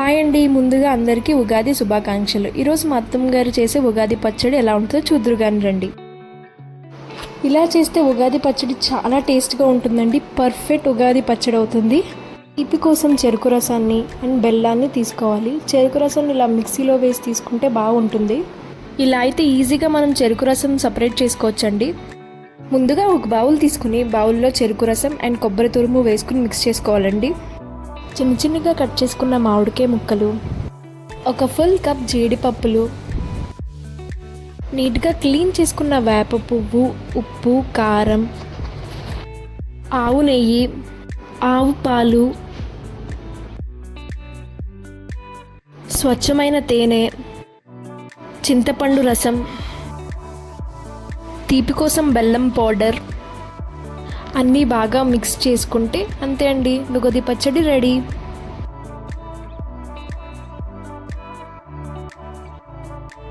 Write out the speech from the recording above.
Hi అండి, ముందుగా అందరికీ ఉగాది శుభాకాంక్షలు. ఈరోజు మా అత్తమ్మ గారు చేసే ఉగాది పచ్చడి ఎలా ఉంటుందో చూద్దురు కానీ రండి. ఇలా చేస్తే ఉగాది పచ్చడి చాలా టేస్ట్గా ఉంటుందండి. పర్ఫెక్ట్ ఉగాది పచ్చడి అవుతుంది. తీపి కోసం చెరుకు రసాన్ని అండ్ బెల్లాన్ని తీసుకోవాలి. చెరుకు రసాన్ని ఇలా మిక్సీలో వేసి తీసుకుంటే బాగుంటుంది. ఇలా అయితే ఈజీగా మనం చెరుకు రసం సపరేట్ చేసుకోవచ్చండి. ముందుగా ఒక బౌల్ తీసుకుని బౌల్లో చెరుకు రసం అండ్ కొబ్బరి తురుము వేసుకుని మిక్స్ చేసుకోవాలండి. చిన్న చిన్నగా కట్ చేసుకున్న మామిడికాయ ముక్కలు, ఒక ఫుల్ కప్ జీడిపప్పులు, నీట్గా క్లీన్ చేసుకున్న వేప పువ్వు, ఉప్పు, కారం, ఆవు నెయ్యి, ఆవు పాలు, స్వచ్ఛమైన తేనె, చింతపండు రసం, తీపి కోసం బెల్లం పౌడర్ అన్నీ బాగా మిక్స్ చేసుకుంటే అంతే అండి, ఉగాది పచ్చడి రెడీ.